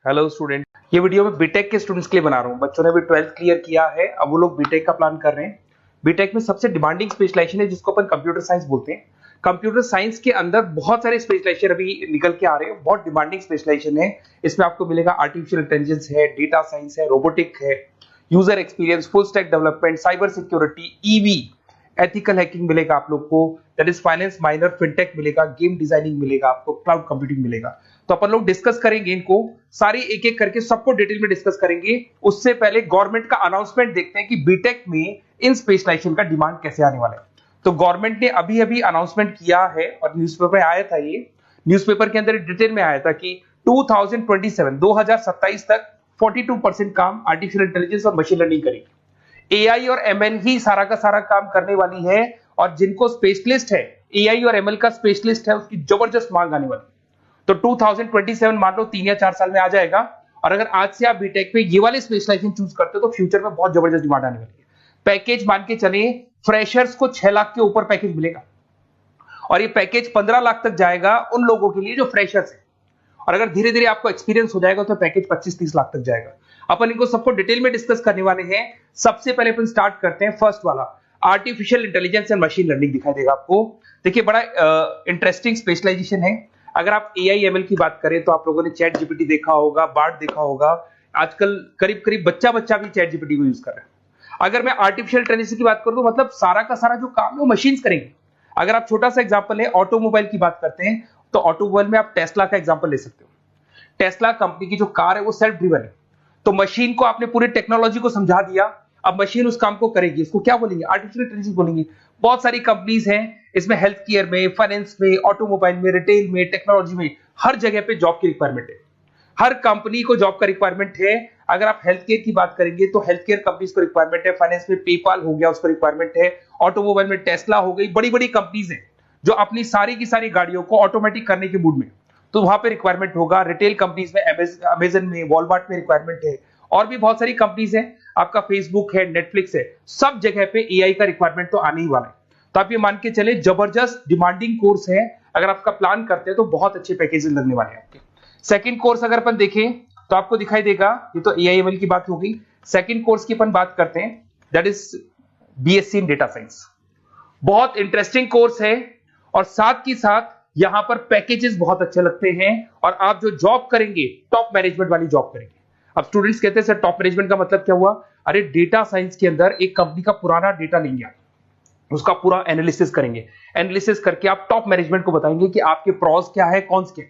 Hello student, ये video मैं BTech के स्टूडेंट्स के लिए बना रहा हूँ। बच्चों ने भी 12th क्लियर किया है, अब वो लोग बीटेक का प्लान कर रहे हैं। बीटेक में सबसे डिमांडिंग स्पेशलाइजेशन है जिसको अपन कंप्यूटर साइंस बोलते हैं। कंप्यूटर साइंस के अंदर बहुत सारे स्पेशलाइजेशन अभी निकल के आ रहे हैं, बहुत डिमांडिंग स्पेशलाइजेशन है। इसमें आपको मिलेगा आर्टिफिशियल इंटेलिजेंस है, डेटा साइंस है, रोबोटिक है, user experience, full stack development, cyber security, EV, ethical hacking मिलेगा आप लोग को, that is finance minor, fintech मिलेगा, गेम डिजाइनिंग मिलेगा आपको, क्लाउड कंप्यूटिंग मिलेगा। तो अपन लोग डिस्कस करेंगे इनको सारी एक एक करके, सबको डिटेल में डिस्कस करेंगे। उससे पहले गवर्नमेंट का अनाउंसमेंट देखते हैं कि बीटेक में इन स्पेशलाइजेशन का डिमांड कैसे आने वाला है। तो गवर्नमेंट ने अभी अभी अनाउंसमेंट किया है और न्यूज़पेपर में आया था, ये न्यूज़पेपर के अंदर डिटेल में आया था कि 2027 तक 42% काम आर्टिफिशियल इंटेलिजेंस और मशीन लर्निंग करेगी। एआई और एमएल ही सारा का सारा काम करने वाली है, और जिनको स्पेशलिस्ट है, एआई और एमएल का स्पेशलिस्ट है, उसकी जबरदस्त मांग आने वाली। तो 2027 मान लो 3 या 4 साल में आ जाएगा। और अगर आज से आप बीटेक पे ये वाले स्पेशलाइजेशन चूज करते हो तो फ्यूचर में बहुत जबरदस्त डिमांड आने वाली है। पैकेज मान के चले, फ्रेशर्स को 6 लाख के ऊपर पैकेज मिलेगा, और ये पैकेज 15 लाख तक जाएगा उन लोगों के लिए जो फ्रेशर्स है। और अगर धीरे धीरे आपको एक्सपीरियंस हो जाएगा तो पैकेज 25-30 लाख तक जाएगा। अपन इनको सबको डिटेल में डिस्कस करने वाले हैं। सबसे पहले अपन स्टार्ट करते हैं फर्स्ट वाला, artificial intelligence and machine learning दिखाई देगा आपको। देखिए, बड़ा इंटरेस्टिंग स्पेशलाइजेशन है। अगर आप एआई एमएल की बात करें तो आप लोगों ने चैट जीपीटी देखा होगा, बार्ड देखा होगा। आजकल करीब करीब बच्चा भी चैट जीपीटी को यूज कर रहा है। अगर मैं आर्टिफिशियल इंटेलिजेंस की बात करूं तो मतलब सारा का सारा जो काम है वो मशीन्स करेंगे। अगर आप छोटा सा एग्जांपल है, ऑटोमोबाइल की बात करते हैं तो ऑटोमोबाइल में आप टेस्ला का एग्जांपल ले सकते हो। टेस्ला कंपनी की जो कार है वो सेल्फ ड्रिवन है। तो मशीन को आपने पूरी टेक्नोलॉजी को समझा दिया, अब मशीन उस काम को करेगी। इसको क्या बोलेंगे? आर्टिफिशियल इंटेलिजेंस बोलेंगे। बहुत सारी कंपनीज हैं इसमें, हेल्थ केयर में, फाइनेंस में, ऑटोमोबाइल में, रिटेल में, टेक्नोलॉजी में, हर जगह पे जॉब की रिक्वायरमेंट है। हर कंपनी को जॉब का रिक्वायरमेंट है। अगर आप हेल्थ केयर की बात करेंगे तो हेल्थ केयर कंपनीज को रिक्वायरमेंट है, फाइनेंस में पेपाल हो गया उसको रिक्वायरमेंट है, ऑटोमोबाइल में टेस्ला हो गई, बड़ी बड़ी कंपनीज हैं जो अपनी सारी की सारी गाड़ियों को ऑटोमेटिक करने के मूड में, तो वहां पे रिक्वायरमेंट होगा। रिटेल कंपनीज में अमेजन में, वॉलमार्ट में रिक्वायरमेंट है, और भी बहुत सारी कंपनीज हैं, आपका फेसबुक है, नेटफ्लिक्स है, सब जगह पे एआई का रिक्वायरमेंट तो आने ही वाला है। तो आप ये मान के चले जबरदस्त डिमांडिंग कोर्स है। अगर आपका प्लान करते हैं तो बहुत अच्छे पैकेजेस लगने वाले हैं आपके। सेकंड कोर्स अगर अपन देखें तो आपको दिखाई देगा, ये तो एआई एमएल की बात हो गई। सेकंड कोर्स की अपन बात करते हैं, that is BSc in data science. बहुत इंटरेस्टिंग कोर्स है, और साथ ही साथ यहां पर पैकेजेस बहुत अच्छे लगते हैं, और आप जो जॉब करेंगे टॉप मैनेजमेंट वाली जॉब करेंगे। अब स्टूडेंट्स कहते हैं सर टॉप मैनेजमेंट का मतलब क्या हुआ? अरे डेटा साइंस के अंदर एक कंपनी का पुराना डेटा लेंगे आप, उसका पूरा एनालिसिस करेंगे, एनालिसिस करके आप टॉप मैनेजमेंट को बताएंगे कि आपके प्रॉस क्या है, कौन से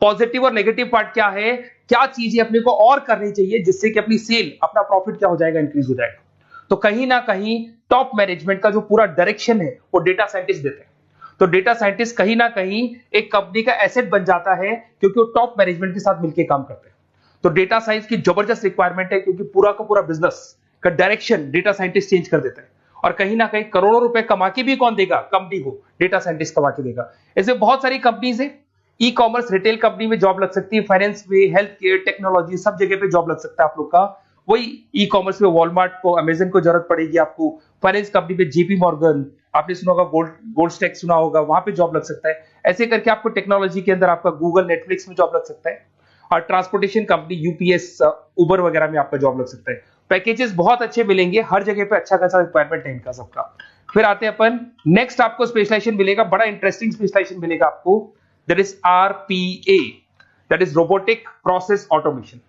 पॉजिटिव और नेगेटिव पार्ट क्या है, क्या चीजें अपने को और करनी चाहिए जिससे कि अपनी सेल, अपना प्रॉफिट क्या हो जाएगा, इंक्रीज हो जाएगा। तो कहीं ना कहीं टॉप मैनेजमेंट का जो पूरा डायरेक्शन है वो डेटा साइंटिस्ट देते हैं। तो डेटा साइंटिस्ट कहीं ना कहीं एक कंपनी का एसेट बन जाता है, क्योंकि वो टॉप मैनेजमेंट के साथ मिलकर काम करते हैं। तो डेटा साइंस की जबरदस्त रिक्वायरमेंट है, क्योंकि पूरा का पूरा बिजनेस का डायरेक्शन डेटा साइंटिस्ट चेंज कर देता है। और कहीं ना कहीं करोड़ों रुपए कमा के भी कौन देगा? कंपनी को डेटा साइंटिस्ट कमा के देगा। ऐसे बहुत सारी कंपनीज है, ई कॉमर्स, रिटेल कंपनी में जॉब लग सकती है, फाइनेंस में, हेल्थ केयर, टेक्नोलॉजी, सब जगह पे जॉब लग सकता है आप लोग का। वही ई कॉमर्स में वॉलमार्ट को, अमेजन को जरूरत पड़ेगी आपको। फाइनेंस कंपनी में जेपी मॉर्गन, आपने सुना होगा, गोल्ड स्टैक सुना होगा, वहां पे जॉब लग सकता है। ऐसे करके आपको टेक्नोलॉजी के अंदर आपका गूगल, नेटफ्लिक्स में जॉब लग सकता है। और ट्रांसपोर्टेशन कंपनी यूपीएस, उबर वगैरह में आपका जॉब लग सकता है। पैकेजेस बहुत अच्छे मिलेंगे, हर जगह पे अच्छा खासा रिक्वायरमेंट है इनका सबका। फिर आते हैं अपन नेक्स्ट, आपको स्पेशलाइजेशन मिलेगा, बड़ा इंटरेस्टिंग स्पेशलाइजेशन मिलेगा आपको, that is RPA, that is robotic process automation.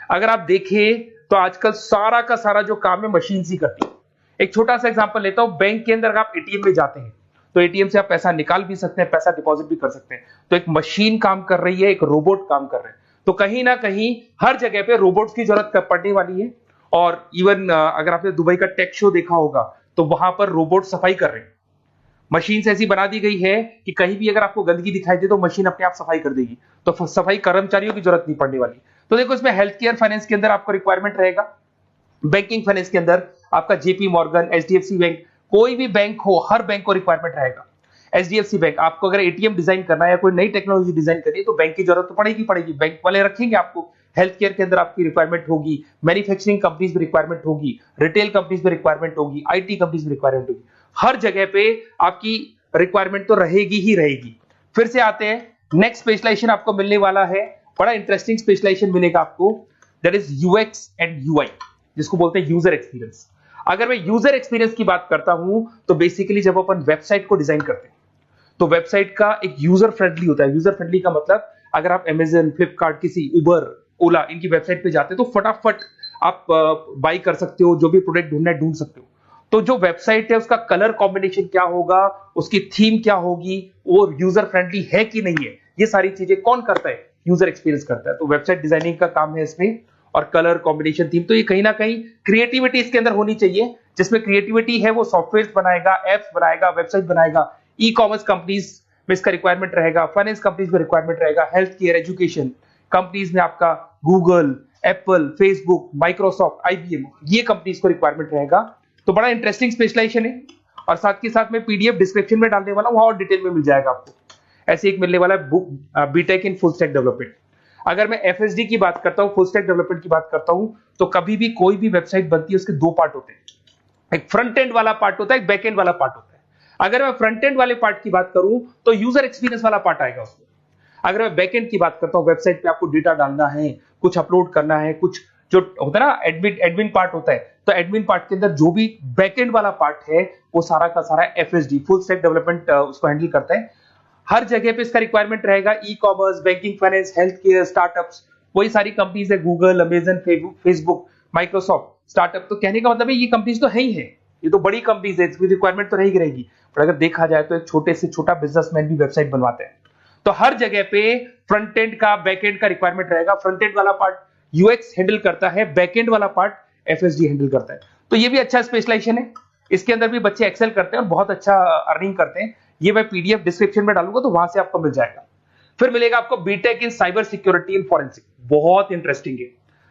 अगर आप देखें तो आजकल सारा का सारा जो काम है मशीन ही करती है। एक छोटा सा एग्जांपल लेता हूं, बैंक के अंदर आप एटीएम में जाते हैं तो एटीएम से आप पैसा निकाल भी सकते हैं, पैसा डिपॉजिट भी कर सकते हैं। तो एक मशीन काम कर रही है, एक रोबोट काम कर रहे हैं। तो कहीं ना कहीं हर जगह पे रोबोट्स की जरूरत पड़ने वाली है। और इवन अगर आपने दुबई का टेक शो देखा होगा तो वहां पर रोबोट सफाई कर रहे हैं। मशीन ऐसी बना दी गई है कि कहीं भी अगर आपको गंदगी दिखाई दे तो मशीन अपने आप सफाई कर देगी, तो सफाई कर्मचारियों की जरूरत नहीं पड़ने वाली। तो देखो, इसमें हेल्थ केयर, फाइनेंस के अंदर आपको रिक्वायरमेंट रहेगा। बैंकिंग फाइनेंस के अंदर आपका जेपी मॉर्गन, एचडीएफसी बैंक, कोई भी बैंक हो, हर बैंक को रिक्वायरमेंट रहेगा। एचडीएफसी बैंक, आपको अगर एटीएम डिजाइन करना है या कोई नई टेक्नोलॉजी डिजाइन करनी है तो बैंक की जरूरत तो पड़ेगी, बैंक वाले रखेंगे आपको। हेल्थ केयर के अंदर आपकी रिक्वायरमेंट होगी, मैन्युफैक्चरिंग कंपनीज में रिक्वायरमेंट होगी, रिटेल कंपनीज में रिक्वायरमेंट होगी, आईटी कंपनीज में रिक्वायरमेंट होगी। हर जगह पे आपकी रिक्वायरमेंट तो रहेगी ही रहेगी। फिर से आते हैं, नेक्स्ट स्पेशलाइजेशन आपको मिलने वाला है बड़ा इंटरेस्टिंग स्पेशलाइजेशन मिलेगा आपको, that is UX and UI, जिसको बोलते हैं यूजर एक्सपीरियंस। अगर मैं यूजर एक्सपीरियंस की बात करता हूं तो बेसिकली जब अपन वेबसाइट को डिजाइन करते हैं तो वेबसाइट का एक यूजर फ्रेंडली होता है। यूजर फ्रेंडली का मतलब अगर आप अमेजन, फ्लिपकार्ट, किसी उबर, ओला इनकी वेबसाइट पे जाते हैं तो फटाफट आप बाई कर सकते हो, जो भी प्रोडक्ट ढूंढना है ढूंढ सकते हो। तो जो वेबसाइट है उसका कलर कॉम्बिनेशन क्या होगा, उसकी थीम क्या होगी, वो यूजर फ्रेंडली है कि नहीं है, ये सारी चीजें कौन करता है, यूजर एक्सपीरियंस करता है। तो वेबसाइट डिजाइनिंग का काम है इसमें, और कलर कॉम्बिनेशन, थीम। तो ये कहीं ना कहीं क्रिएटिविटी इसके अंदर होनी चाहिए। जिसमें क्रिएटिविटी है वो सॉफ्टवेयर बनाएगा, एप्स बनाएगा, वेबसाइट बनाएगा। ई कॉमर्स कंपनीज में इसका रिक्वायरमेंट रहेगा, फाइनेंस कंपनीज में रिक्वायरमेंट रहेगा, हेल्थ केयर, एजुकेशन कंपनीज में आपका Google, Apple, Facebook, Microsoft, IBM, ये कंपनीज को रिक्वायरमेंट रहेगा। तो बड़ा इंटरेस्टिंग स्पेशलाइजेशन है। और साथ के साथ में पीडीएफ डिस्क्रिप्शन में डाल देने वाला हूं, और डिटेल में मिल जाएगा आपको। ऐसे एक मिलने वाला है book, BTech in full stack development. अगर मैं एफएसडी की बात करता हूं, फुल स्टैक डेवलपमेंट की बात करता हूं, तो कभी भी कोई भी वेबसाइट बनती है उसके दो पार्ट होते हैं, एक फ्रंट एंड वाला पार्ट होता है, एक बैक एंड वाला पार्ट होता है। अगर मैं फ्रंट एंड वाले पार्ट की बात करूं तो यूजर एक्सपीरियंस वाला पार्ट आएगा उसमें। अगर मैं बैक एंड की बात करता हूं, वेबसाइट पे आपको डेटा डालना है, कुछ अपलोड करना है, कुछ जो होता है ना एडमिन पार्ट होता है, तो एडमिन पार्ट के अंदर जो भी बैक एंड वाला पार्ट है वो सारा का सारा एफएसडी, फुल स्टैक डेवलपमेंट, उसको हैंडल करता है। हर जगह पे इसका रिक्वायरमेंट रहेगा। E commerce, banking, finance, health care, startups, वही सारी कंपनीज है, Google, Amazon, Facebook, Microsoft, startup. तो कहने का मतलब है ये कंपनीज तो है ही है, ये तो बड़ी कंपनीज है, इसकी रिक्वायरमेंट तो रहेगी। पर अगर देखा जाए तो एक छोटे से छोटा बिजनेसमैन भी वेबसाइट बनवाते हैं। तो हर जगह पे फ्रंट एंड का, बैक एंड का रिक्वायरमेंट रहेगा। फ्रंट एंड वाला पार्ट यूएक्स हैंडल करता है, बैक एंड वाला पार्ट एफएसडी हैंडल करता है। तो ये भी अच्छा स्पेशलाइजेशन है। इसके अंदर भी बच्चे एक्सेल करते हैं और बहुत अच्छा अर्निंग करते हैं। ये मैं पीडीएफ डिस्क्रिप्शन में डालूंगा तो वहां से आपको मिल जाएगा। फिर मिलेगा आपको BTech in cyber security and forensic, बहुत इंटरेस्टिंग है।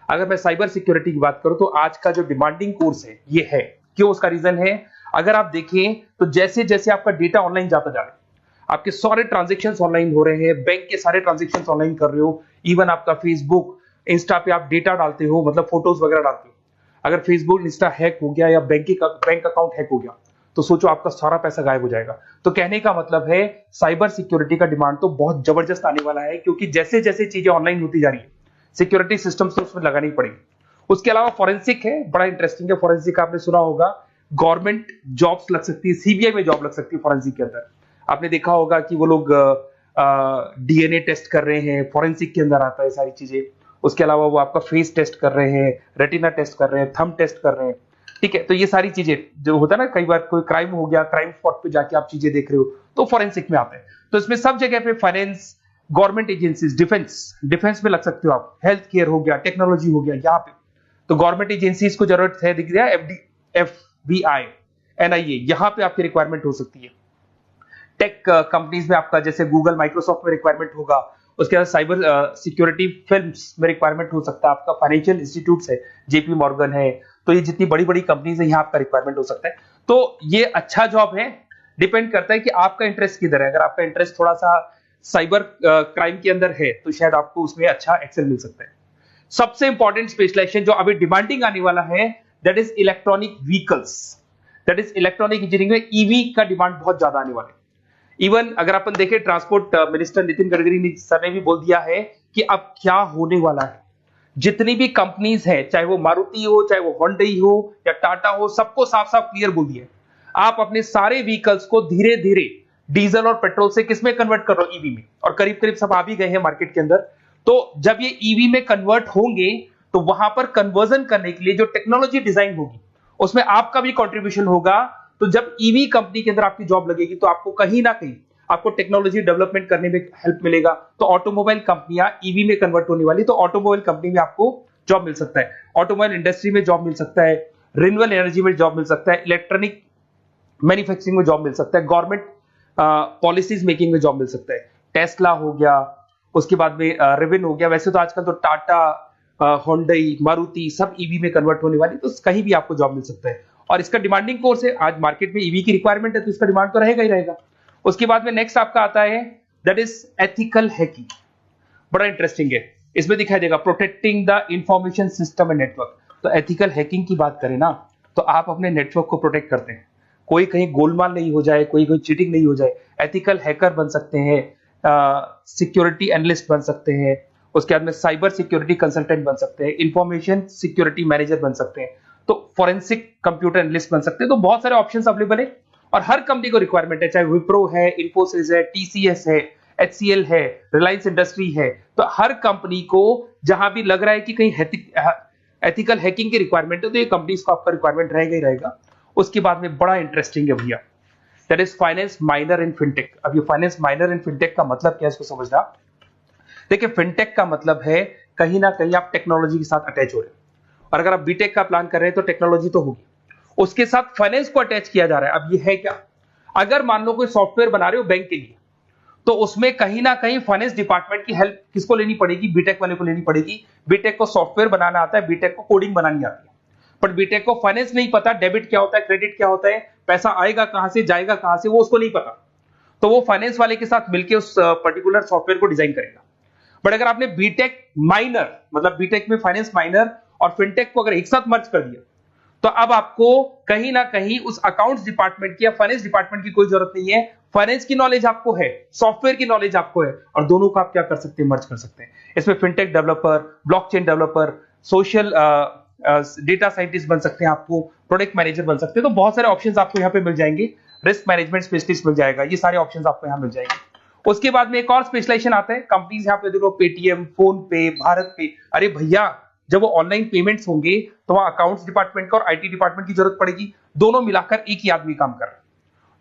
अगर मैं साइबर सिक्योरिटी की बात करूं तो आज का जो डिमांडिंग कोर्स है ये है। क्यों? उसका रीजन है, अगर आप देखें तो जैसे जैसे आपका डेटा ऑनलाइन जाता जा रहा है, आपके सारे ट्रांजेक्शन ऑनलाइन हो रहे हैं, बैंक के सारे ट्रांजेक्शन ऑनलाइन कर रहे हो, इवन आपका फेसबुक, इंस्टा पे आप डेटा डालते हो, मतलब फोटोज वगैरह डालते हो। अगर फेसबुक, इंस्टा हैक हो गया या बैंक अकाउंट हैक हो गया तो सोचो आपका सारा पैसा गायब हो जाएगा। तो कहने का मतलब है साइबर सिक्योरिटी का डिमांड तो बहुत जबरदस्त आने वाला है, क्योंकि जैसे जैसे चीजें ऑनलाइन होती जा रही है सिक्योरिटी सिस्टम्स तो उसमें लगानी पड़ेगी। उसके अलावा फॉरेंसिक है, बड़ा इंटरेस्टिंग है। फॉरेंसिक आपने सुना होगा, गवर्नमेंट जॉब्स लग सकती है, सीबीआई में जॉब लग सकती है फॉरेंसिक के अंदर। आपने देखा होगा कि वो लोग डीएनए टेस्ट कर रहे हैं, फॉरेंसिक के अंदर आता है सारी चीजें। उसके अलावा वो आपका फेस टेस्ट कर रहे हैं, रेटिना टेस्ट कर रहे हैं, थंब टेस्ट कर रहे हैं। ठीक है, तो ये सारी चीजें जो होता है ना, कई बार कोई क्राइम हो गया, क्राइम स्पॉट पे जाके आप चीजें देख रहे हो तो फॉरेंसिक में आते हैं। तो इसमें सब जगह पे फाइनेंस, गवर्नमेंट एजेंसीज, डिफेंस में लग सकते हो आप, हेल्थ केयर हो गया, टेक्नोलॉजी हो गया, यहाँ पे तो गवर्नमेंट एजेंसीज को जरूरत है, दिख रहा है, एफबीआई, एनआईए, यहाँ पे आपकी रिक्वायरमेंट हो सकती है। टेक कंपनीज में आपका जैसे गूगल, माइक्रोसॉफ्ट में रिक्वायरमेंट होगा। उसके बाद साइबर सिक्योरिटी फिल्म्स में रिक्वायरमेंट हो सकता है आपका, फाइनेंशियल इंस्टीट्यूट्स है, जेपी मॉर्गन है, तो ये जितनी बड़ी बड़ी कंपनीज है यहाँ आपका रिक्वायरमेंट हो सकता है। तो ये अच्छा जॉब है, डिपेंड करता है कि आपका इंटरेस्ट किधर है। अगर आपका इंटरेस्ट थोड़ा सा साइबर क्राइम के अंदर है तो शायद आपको उसमें अच्छा एक्सेल मिल सकता है। सबसे इंपॉर्टेंट स्पेशलाइजेशन जो अभी डिमांडिंग आने वाला है, that is electronic vehicles, that is electronic engineering में ईवी का डिमांड बहुत ज्यादा आने वाला है। इवन अगर अपन देखें, transport minister Nitin Gadkari sir ने भी बोल दिया है कि अब क्या होने वाला है, जितनी भी कंपनीज है, चाहे वो मारुति हो, चाहे वो होंडई हो या टाटा हो, सबको साफ साफ क्लियर बोल दिया, आप अपने सारे व्हीकल्स को धीरे धीरे डीजल और पेट्रोल से किसमें कन्वर्ट कर रहे हो, ईवी में। और करीब करीब सब आ भी गए हैं मार्केट के अंदर। तो जब ये ईवी में कन्वर्ट होंगे तो वहां पर कन्वर्जन करने के लिए जो टेक्नोलॉजी डिजाइन होगी उसमें आपका भी कंट्रीब्यूशन होगा। तो जब ईवी कंपनी के अंदर आपकी जॉब लगेगी तो आपको कहीं ना कहीं आपको टेक्नोलॉजी डेवलपमेंट करने में हेल्प मिलेगा। तो ऑटोमोबाइल कंपनियां ईवी में कन्वर्ट होने वाली, तो ऑटोमोबाइल कंपनी में आपको जॉब मिल सकता है, ऑटोमोबाइल इंडस्ट्री में जॉब मिल सकता है, रिन्यूएबल एनर्जी में जॉब मिल सकता है, इलेक्ट्रॉनिक मैन्युफैक्चरिंग में जॉब मिल सकता है, गवर्नमेंट पॉलिसीज मेकिंग में जॉब मिल सकता है, टेस्ला हो गया, उसके बाद में रिविन हो गया। वैसे तो आजकल तो टाटा, होंडई, मारुति सब ईवी में कन्वर्ट होने वाली, तो कहीं भी आपको जॉब मिल सकता है। और इसका डिमांडिंग कोर्स है, आज मार्केट में ईवी की रिक्वायरमेंट है तो इसका डिमांड तो रहेगा ही रहेगा। उसके बाद में नेक्स्ट आपका आता है, दैट इज एथिकल हैकिंग, बड़ा इंटरेस्टिंग है। इसमें दिखाई देगा protecting the information system and network. तो एथिकल हैकिंग की बात करें ना, तो आप अपने नेटवर्क को प्रोटेक्ट करते हैं, कोई कहीं गोलमाल नहीं हो जाए, कोई चीटिंग नहीं हो जाए। एथिकल हैकर बन सकते हैं, सिक्योरिटी एनालिस्ट बन सकते हैं, उसके बाद में साइबर सिक्योरिटी कंसल्टेंट बन सकते हैं, इंफॉर्मेशन सिक्योरिटी मैनेजर बन सकते हैं, तो फोरेंसिक कंप्यूटर एनालिस्ट बन सकते हैं। तो बहुत सारे ऑप्शंस अवेलेबल है और हर कंपनी को रिक्वायरमेंट है, चाहे विप्रो है, इन्फोसिस है, टीसीएस है, एचसीएल है, रिलायंस इंडस्ट्री है। तो हर कंपनी को जहां भी लग रहा है कि कहीं एथिकल हैकिंग की रिक्वायरमेंट है तो ये कंपनीज को आपका रिक्वायरमेंट रहेगा ही रहेगा। उसके बाद में बड़ा इंटरेस्टिंग है भैया, that is finance minor in fintech. अब ये फाइनेंस माइनर इन फिनटेक का मतलब क्या है इसको समझना। देखिए फिनटेक का मतलब है कहीं ना कहीं आप टेक्नोलॉजी के साथ अटैच हो रहे हैं, और अगर आप बीटेक का प्लान कर रहे हैं तो टेक्नोलॉजी तो होगी, उसके साथ फाइनेंस को अटैच किया जा रहा है। अब ये है क्या, अगर मान लो कोई सॉफ्टवेयर बना रहे हो बैंक के लिए, तो उसमें कहीं ना कहीं फाइनेंस डिपार्टमेंट की हेल्प किसको लेनी पड़ेगी, बीटेक वाले को लेनी पड़ेगी। बीटेक को सॉफ्टवेयर बनाना आता है, बीटेक को कोडिंग बनानी आती है, बट बीटेक को फाइनेंस नहीं पता, डेबिट क्या होता है, क्रेडिट क्या होता है, पैसा आएगा कहां से, जाएगा कहां से, वो उसको नहीं पता। तो वो फाइनेंस वाले के साथ मिलकर उस पर्टिकुलर सॉफ्टवेयर को डिजाइन करेगा। बट अगर आपने बीटेक माइनर, मतलब बीटेक में फाइनेंस माइनर और फिनटेक को अगर एक साथ मर्ज कर दिया, तो अब आपको कहीं ना कहीं उस अकाउंट्स डिपार्टमेंट की या फाइनेंस डिपार्टमेंट की कोई जरूरत नहीं है। फाइनेंस की नॉलेज आपको है, सॉफ्टवेयर की नॉलेज आपको है, और दोनों को आप क्या कर सकते हैं, मर्ज कर सकते हैं। इसमें fintech developer, blockchain developer, social data scientist बन सकते हैं, आपको प्रोडक्ट मैनेजर बन सकते हैं। तो बहुत सारे ऑप्शंस आपको यहाँ पे मिल जाएंगे, रिस्क मैनेजमेंट स्पेशलिस्ट मिल जाएगा, ये सारे ऑप्शंस आपको यहाँ मिल जाएंगे। उसके बाद में एक और स्पेशलाइजेशन आता है, कंपनीज यहाँ पे देखो पेटीएम, फोन पे, भारत पे। अरे भैया जब वो ऑनलाइन पेमेंट्स होंगे तो वहां अकाउंट्स डिपार्टमेंट का और आईटी डिपार्टमेंट की जरूरत पड़ेगी, दोनों मिलाकर एक ही आदमी काम कर रहा है,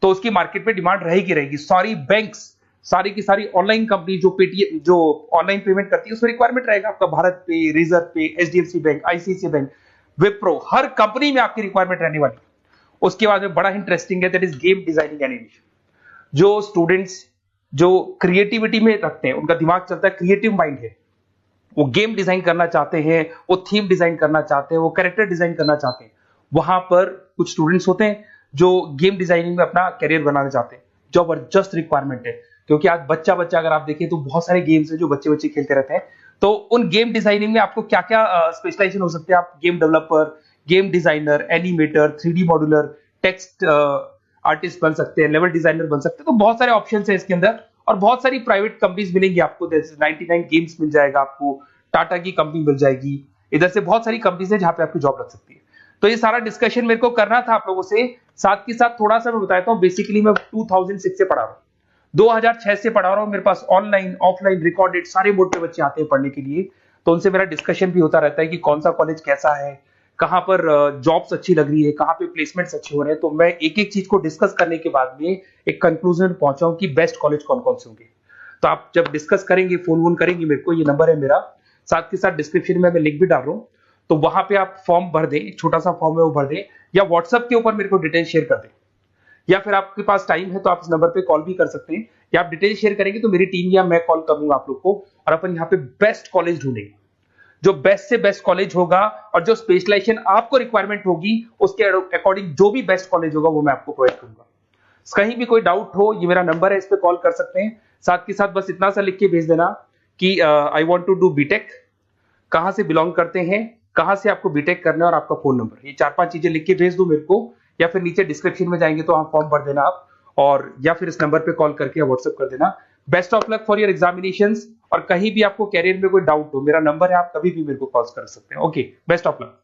तो उसकी मार्केट में डिमांड रहेगी रहेगी। सारी बैंक्स, सारी की सारी ऑनलाइन कंपनी जो पेटीएम, जो ऑनलाइन पेमेंट करती है, उसमें रिक्वायरमेंट रहेगा आपका भारत पे, Razorpay, HDFC bank, ICICI bank, Wipro, हर कंपनी में आपकी रिक्वायरमेंट रहने वाली है। उसके बाद में बड़ा इंटरेस्टिंग है, that is game designing animation. जो स्टूडेंट्स जो क्रिएटिविटी में रखते हैं, उनका दिमाग चलता है, क्रिएटिव माइंड है, वो गेम डिजाइन करना चाहते हैं, वो थीम डिजाइन करना चाहते हैं, वो कैरेक्टर डिजाइन करना चाहते हैं, वहां पर कुछ स्टूडेंट्स होते हैं जो गेम डिजाइनिंग में अपना कैरियर बनाना चाहते हैं। जबरदस्त रिक्वायरमेंट है, क्योंकि आज बच्चा बच्चा अगर आप देखें तो बहुत सारे गेम्स हैं जो बच्चे बच्चे खेलते रहते हैं। तो उन गेम डिजाइनिंग में आपको क्या क्या स्पेशलाइजेशन हो सकते हैं, आप game developer, game designer, animator, 3D modular, text artist बन सकते हैं, लेवल डिजाइनर बन सकते हैं। तो बहुत सारे ऑप्शन है इसके अंदर, और बहुत सारी प्राइवेट कंपनीज मिलेंगी आपको, जैसे 99 गेम्स मिल जाएगा आपको, टाटा की कंपनी मिल जाएगी, इधर से बहुत सारी कंपनीज है जहां पे आपकी जॉब लग सकती है। तो ये सारा डिस्कशन मेरे को करना था आप लोगों से, साथ के साथ थोड़ा सा मैं बताता हूँ। बेसिकली मैं 2006 से पढ़ा रहा हूँ, 2006 से पढ़ा रहा हूँ। मेरे पास ऑनलाइन ऑफलाइन रिकॉर्डेड सारे बोर्ड पे बच्चे आते हैं पढ़ने के लिए, तो उनसे मेरा डिस्कशन भी होता रहता है कि कौन सा कॉलेज कैसा है, कहां पर जॉब्स अच्छी लग रही है, कहां पे प्लेसमेंट्स अच्छे हो रहे हैं। तो मैं एक एक चीज को डिस्कस करने के बाद में एक कंक्लूजन पहुंचा हूं कि बेस्ट कॉलेज कौन कौन से होंगे। तो आप जब डिस्कस करेंगे, फोन वोन करेंगे मेरे को, ये नंबर है मेरा, साथ के साथ डिस्क्रिप्शन में मैं लिंक भी डाल रहा हूँ, तो वहां पे आप फॉर्म भर दें, एक छोटा सा फॉर्म है वो भर दें, या व्हाट्सएप के ऊपर मेरे को डिटेल शेयर कर दें, या फिर आपके पास टाइम है तो आप इस नंबर पे कॉल भी कर सकते हैं, या आप डिटेल शेयर करेंगे तो मेरी टीम या मैं कॉल करूंगा आप लोग को, और अपन यहाँ पे बेस्ट कॉलेज ढूंढेंगे, जो बेस्ट से बेस्ट कॉलेज होगा, और जो स्पेशलाइजेशन आपको रिक्वायरमेंट होगी उसके अकॉर्डिंग जो भी बेस्ट कॉलेज होगा वो मैं आपको प्रोवाइड करूंगा। कहीं भी कोई डाउट हो, ये मेरा नंबर है, इस पे कॉल कर सकते हैं। साथ के साथ बस इतना सा लिख के भेज देना कि I want to do BTech, कहां से बिलोंग करते हैं, कहां से आपको बीटेक करना है, और आपका फोन नंबर, ये 4-5 चीजें लिख के भेज दो मेरे को, या फिर नीचे डिस्क्रिप्शन में जाएंगे तो आप फॉर्म भर देना आप, और या फिर इस नंबर पे कॉल करके या व्हाट्सएप कर देना। Best of luck for your examinations, और कहीं भी आपको कैरियर में कोई डाउट हो, मेरा नंबर है, आप कभी भी मेरे को कॉल कर सकते हैं। Okay, best of luck.